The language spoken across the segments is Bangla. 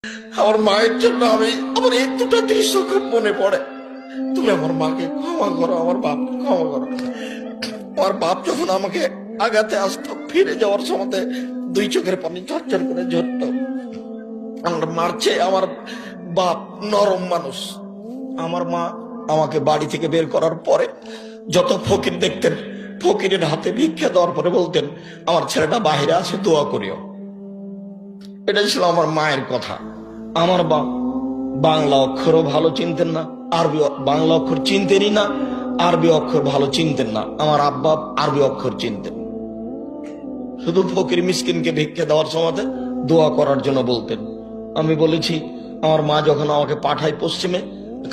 আমার মায়ের জন্য আমার এই দুটা দৃশ্য খুব মনে পড়ে। তুমি আমার মাকে ক্ষমা করো, আমার বাপকে ক্ষমা করো। আমার বাপ যখন আমাকে আগাতে আসতো, ফিরে যাওয়ার সময় দুই চোখের পানি ঝরঝর করে ঝরতো। আমার মার চেয়ে আমার বাপ নরম মানুষ। আমার মা আমাকে বাড়ি থেকে বের করার পরে যত ফকির দেখতেন, ফকিরের হাতে ভিক্ষা দেওয়ার পরে বলতেন, আমার ছেলেটা বাহিরে আছে, দোয়া করিও। এটা ছিল আমার মায়ের কথা। আমার বাপ বাংলা অক্ষরও ভালো চিনতেন না, আরবি বাংলা অক্ষর চিনতেনই না, আরবি অক্ষর ভালো চিনতেন না। আমার আব্বা আরবি অক্ষর চিনতেন। শুধু ফকির মিসকিনকে ভিক্ষা দেওয়ার সময় দোয়া করার জন্য বলতেন। আমি বলেছি, আমার মা যখন আমাকে পাঠায় পশ্চিমে,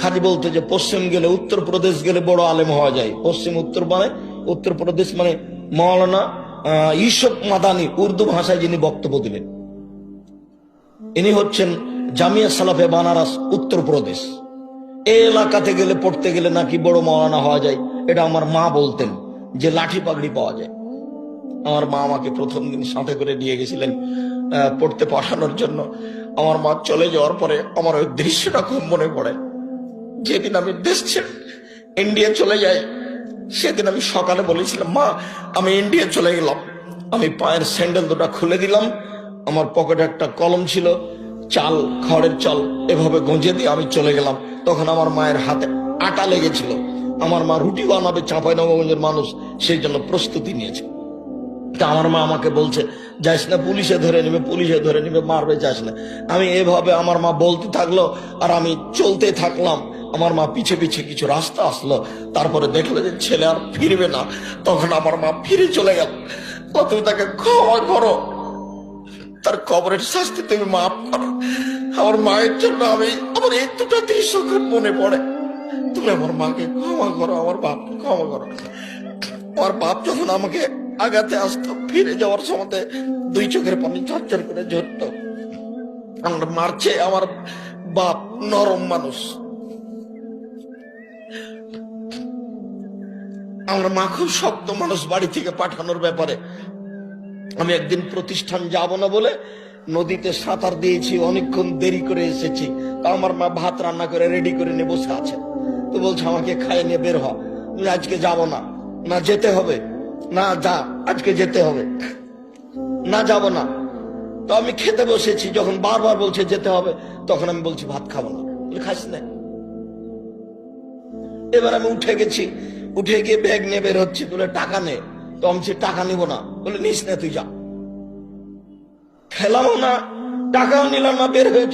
খালি বলতে যে পশ্চিম গেলে, উত্তরপ্রদেশ গেলে বড় আলেম হওয়া যায়। পশ্চিম উত্তর মানে উত্তরপ্রদেশ মানে মৌলানা ইউসুফ মাদানি, উর্দু ভাষায় যিনি বক্তব্য দিলেন, ইনি হচ্ছেন জামিয়া সালাফে বানারস, উত্তরপ্রদেশ। এই এলাকাতে গেলে, পড়তে গেলে নাকি বড় মৌলানা হওয়া যায়। এটা আমার মা বলতেন, যে লাঠি পাগড়ি পাওয়া যায়। আমার মা আমাকে প্রথম দিন সাথে করে নিয়ে গেছিলেন পড়তে পাঠানোর জন্য। আমার মা চলে যাওয়ার পরে আমার ওই দৃশ্যটা খুব মনে পড়ে। যেদিন আমি দেশ ছেড়ে ইন্ডিয়া চলে যাই, সেদিন আমি সকালে বলেছিলাম, মা আমি ইন্ডিয়া চলে গেলাম। আমি পায়ের স্যান্ডেল দুটা খুলে দিলাম, আমার পকেটে একটা কলম ছিল, চাল, খড়ের চাল এভাবে গঁজে দিয়ে আমি চলে গেলাম। তখন আমার মায়ের হাতে আটা লেগেছিল। আমার মা রুটি বানাবে, চাঁপাইনবাবগঞ্জের মানুষ, সেই জন্য প্রস্তুতি নিয়েছে। তা আমার মা আমাকে বলছে, যাইস না, পুলিশে ধরে নেবে, পুলিশে ধরে নেবে, মারবে, যাস না। আমি এভাবে আমার মা বলতে থাকলো আর আমি চলতে থাকলাম। আমার মা পিছে পিছে কিছু রাস্তা আসলো, তারপরে দেখলো যে ছেলে আর ফিরবে না। তখন আমার মা ফিরে চলে গেল। তুমি তাকে ক্ষমা করো, তার কবরের শাস্তি তুমি মাফ করো। আমার মায়ের জন্য আমার এই দুটা দৃশ্য খুব মনে পড়ে। তুমি আমার মাকে ক্ষমা করো, আমার বাপকে ক্ষমা করো। আমার বাপ যখন আমাকে আগাতে আসতো, ফিরে যাওয়ার সময় দুই চোখের পানি ঝরঝর করে ঝরতো। আমার মার চেয়ে আমার বাপ নরম মানুষ। আমার মা খুব শক্ত মানুষ বাড়ি থেকে পাঠানোর ব্যাপারে। আমি একদিন প্রতিষ্ঠান যাব না বলে নদীতে সাঁতার দিয়েছি, অনেকক্ষণ দেরি করে এসেছি। তা আমার মা ভাত রান্না করে রেডি করে নিয়ে বসে আছে। তো বলছে, আমাকে খাইয়ে নিয়ে বের হ। আজকে যাব না। না, যেতে হবে। না, যা, আজকে যেতে হবে। না, যাব না। তো আমি খেতে বসেছি, যখন বারবার বলছে যেতে হবে, তখন আমি বলছি ভাত খাবো না। খাস না। এবার আমি উঠে গেছি, উঠে গিয়ে ব্যাগ নিয়ে বের হচ্ছি, বলে টাকা নে। তো আমি টাকা নিব না। বলে নিস না, তুই যা। খেলাম না, টাকাও নিলাম না, বের হয়েছে।